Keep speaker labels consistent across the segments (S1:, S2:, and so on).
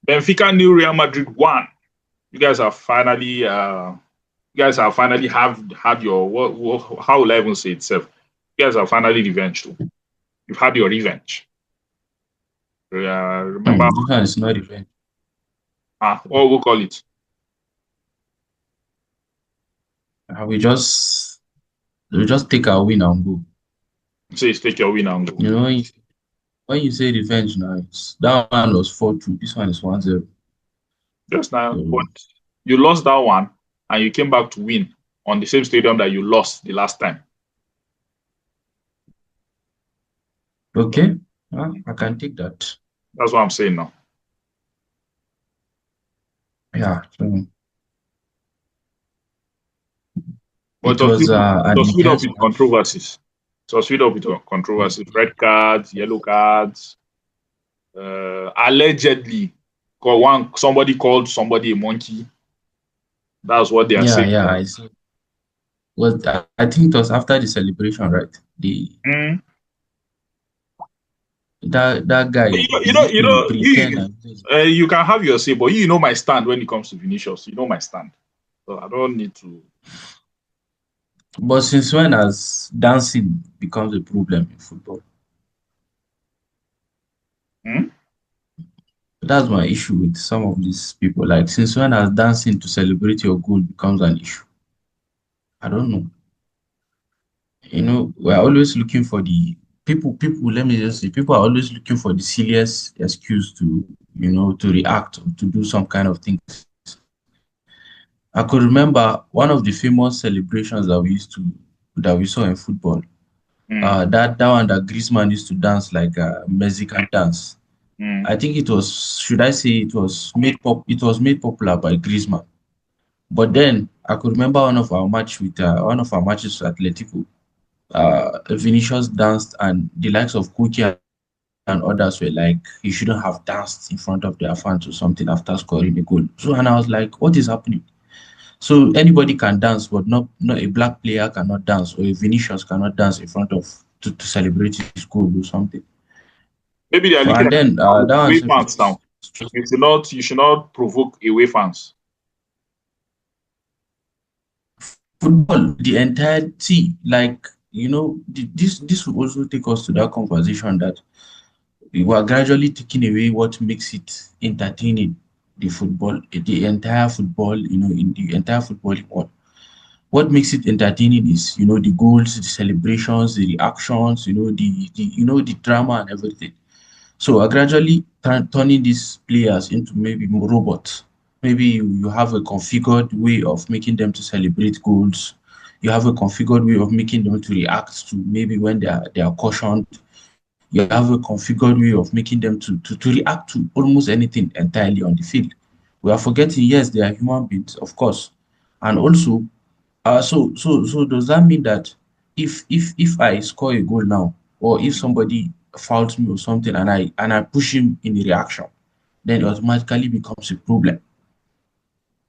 S1: Benfica knew Real Madrid won. You guys have finally have had your how will I even say itself? You guys have finally revenged. You've had your revenge. Remember
S2: This one is not revenge.
S1: what we'll call it.
S2: We just take our win and go.
S1: So it's take your win and go.
S2: You know, when you say revenge now, that one was 4-2. This one is 1-0.
S1: Just now,
S2: So,
S1: but you lost that one and you came back to win on the same stadium that you lost the last time.
S2: okay, I can take that.
S1: That's what I'm saying now.
S2: Yeah. So
S1: But
S2: it was
S1: it
S2: an
S1: was filled up
S2: intense
S1: with
S2: match.
S1: controversies. It was filled up with controversies. Red cards, yellow cards. Allegedly, somebody called somebody a monkey. That's what they are saying.
S2: Yeah, I see. I think it was after the celebration, right?
S1: Mm.
S2: That guy, is it to pretend and
S1: You can have your say, but you know my stand when it comes to Vinicius. You know my stand, so I don't need to.
S2: but since when has dancing becomes a problem in football?
S1: Hmm?
S2: That's my issue with some of these people. Like, since when has dancing to celebrate your goal becomes an issue? I don't know. We're always looking for the people, let me just say, people are always looking for the silliest excuse to, to react or to do some kind of thing. I could remember one of the famous celebrations that we saw in football.
S1: Mm.
S2: That one that Griezmann used to dance like a Mexican dance.
S1: Mm.
S2: I think it was, should I say, it was made popular by Griezmann. But then I could remember one of our matches with Atletico. Vinicius danced, and the likes of Kuki and others were like, he shouldn't have danced in front of their fans or something after scoring a goal. So, and I was like, what is happening? So anybody can dance, but not a black player cannot dance, or a Vinicius cannot dance in front of to celebrate his goal or something.
S1: Maybe they are
S2: So
S1: looking
S2: and
S1: at
S2: then that one
S1: away
S2: self
S1: fans now. You should not provoke away fans.
S2: football, the entirety, like this will also take us to that conversation that we are gradually taking away what makes it entertaining, the entire football, in the entire footballing world. What makes it entertaining is, the goals, the celebrations, the reactions, the drama and everything. So we're gradually turning these players into maybe more robots. Maybe you have a configured way of making them to celebrate goals. You have a configured way of making them to react to maybe when they are cautioned. You have a configured way of making them to react to almost anything entirely on the field. We are forgetting, yes, they are human beings, of course. And also, so does that mean that if I score a goal now, or if somebody fouls me or something, and I push him in a reaction, then it automatically becomes a problem?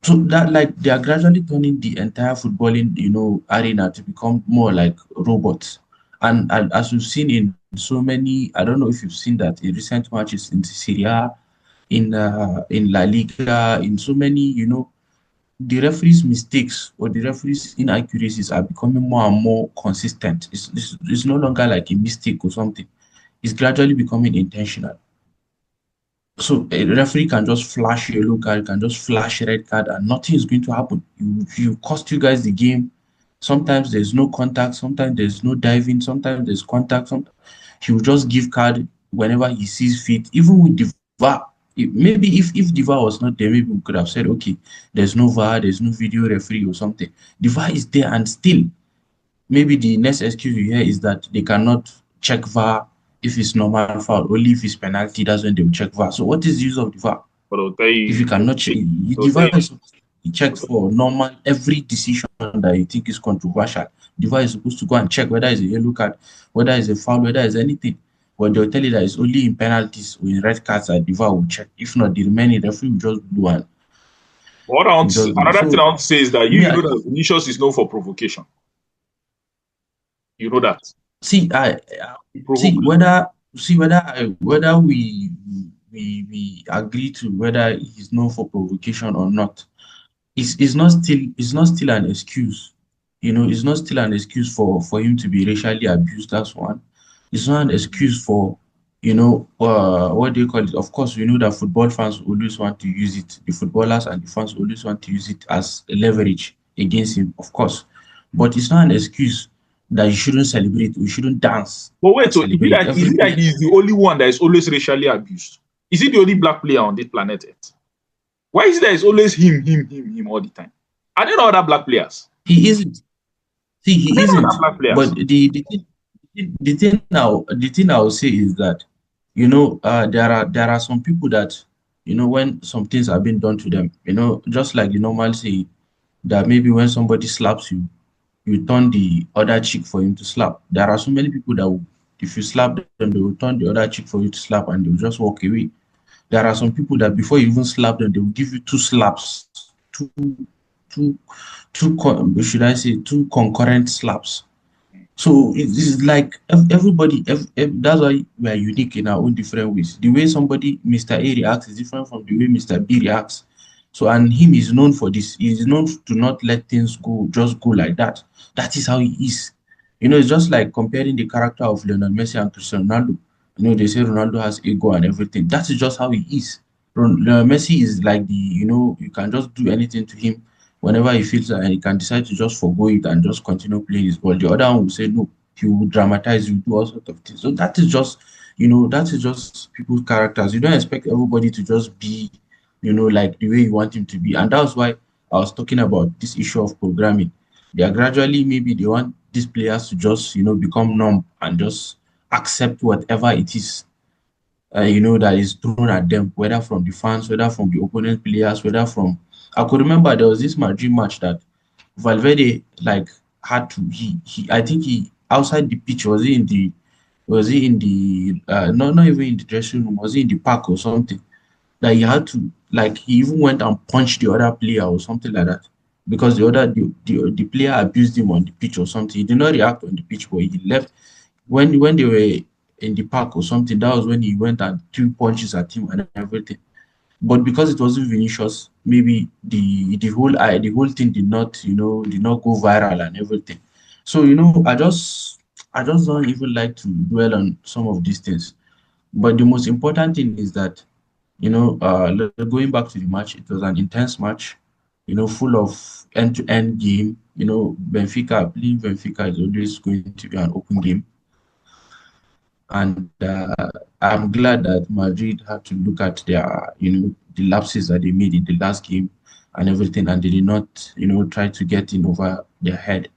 S2: So that, like, they are gradually turning the entire footballing, arena to become more like robots. And as we've seen in so many, I don't know if you've seen that in recent matches in Serie A, in La Liga, in so many, the referee's mistakes or the referee's inaccuracies are becoming more and more consistent. It's no longer like a mistake or something. It's gradually becoming intentional. So a referee can just flash yellow card, can just flash red card, and nothing is going to happen. You cost you guys the game. Sometimes there's no contact, sometimes there's no diving, sometimes there's contact. He will just give card whenever he sees fit. Even with the VAR, maybe if the VAR was not there, maybe we could have said, okay, there's no VAR, there's no video referee or something. The VAR is there, and still maybe the next excuse you hear is that they cannot check VAR if it's normal foul. Only if it's penalty, that's when they will check VAR. So what is the use of the VAR?
S1: But I'll tell
S2: If you
S1: you,
S2: cannot check, the VAR is supposed to be checked for normal, every decision that you think is controversial. The VAR is supposed to go and check whether it's a yellow card, whether it's a foul, whether it's anything. But they'll tell you that it's only in penalties or in red cards that the VAR will check. If not, the remaining referee will just do and will just do.
S1: another thing
S2: So
S1: I want to say is that
S2: me,
S1: you know that Vinicius is known for provocation. You know that.
S2: see,
S1: He
S2: see
S1: provokes.
S2: whether see whether I whether we we agree to whether he's known for provocation or not, it's not still an excuse. It's not still an excuse for him to be racially abused. That's one. It's not an excuse for, what do you call it? Of course, we know that football fans always want to use it. The footballers and the fans always want to use it as leverage against him, of course. But it's not an excuse that you shouldn't celebrate, you shouldn't dance
S1: But wait,
S2: and
S1: so
S2: celebrate.
S1: is
S2: Every
S1: it like
S2: player,
S1: he's the only one that is always racially abused? Is he the only black player on this planet Earth? Why is it that it's always him all the time? Are there no other black players?
S2: he isn't. See,
S1: Are
S2: he
S1: there no
S2: isn't.
S1: other black players?
S2: But the thing I will say is that, there are some people that, when some things are being done to them, just like the normal say that maybe when somebody slaps you, you turn the other cheek for him to slap. There are so many people that will, if you slap them, they will turn the other cheek for you to slap and they will just walk away. There are some people that before you even slap them, they will give you two slaps, two, two, should I say, two concurrent slaps. So it's like everybody, that's why we are unique in our own different ways. The way somebody, Mr. A, reacts is different from the way Mr. B reacts. So, and him is known for this. He is known to not let things just go like that. That is how he is. It's just like comparing the character of Lionel Messi and Cristiano Ronaldo. They say Ronaldo has ego and everything. That is just how he is. Lionel Messi is like you can just do anything to him whenever he feels like, and he can decide to just forgo it and just continue playing his ball. The other one will say no, he will dramatize, he will do all sorts of things. So that is just people's characters. You don't expect everybody to just be, like the way you want him to be. And that's why I was talking about this issue of programming. They are gradually, maybe they want these players to just, become numb and just accept whatever it is, that is thrown at them, whether from the fans, whether from the opponent players, whether from. I could remember there was this Madrid match that Valverde like had to. I think he outside the pitch, was he in the not even in the dressing room, was he in the park or something, that he had to, like, he even went and punched the other player or something like that, because the player abused him on the pitch or something. He did not react on the pitch, but he left when they were in the park or something. That was when he went and threw punches at him and everything. But because it wasn't Vinicius, maybe the whole thing did not go viral and everything. So I just don't even like to dwell on some of these things. But the most important thing is that, going back to the match, it was an intense match, full of end-to-end game. Playing Benfica is always going to be an open game. And I'm glad that Madrid had to look at the lapses that they made in the last game and everything, and they did not, try to get in over their head.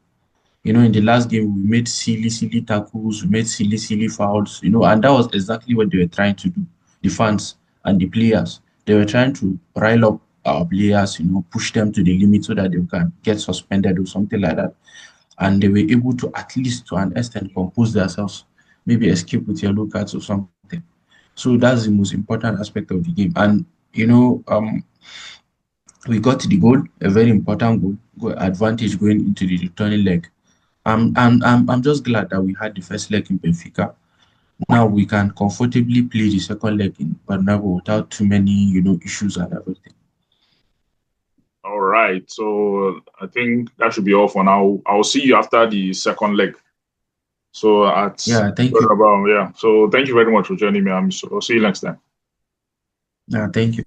S2: In the last game, we made silly, silly tackles, we made silly, silly fouls, and that was exactly what they were trying to do, the fans and the players. They were trying to rile up our players, push them to the limit so that they can get suspended or something like that. And they were able to, at least to an extent, compose themselves, maybe escape with yellow cards or something. So that's the most important aspect of the game. And, we got the goal, a very important advantage going into the returning leg. I'm just glad that we had the first leg in Benfica. Now we can comfortably play the second leg in Bernabeu without too many, issues and everything.
S1: All right. So I think that should be all for now. I'll see you after the second leg. So
S2: Thank you.
S1: yeah. So thank you very much for joining me. So I'll see you next time.
S2: Thank you.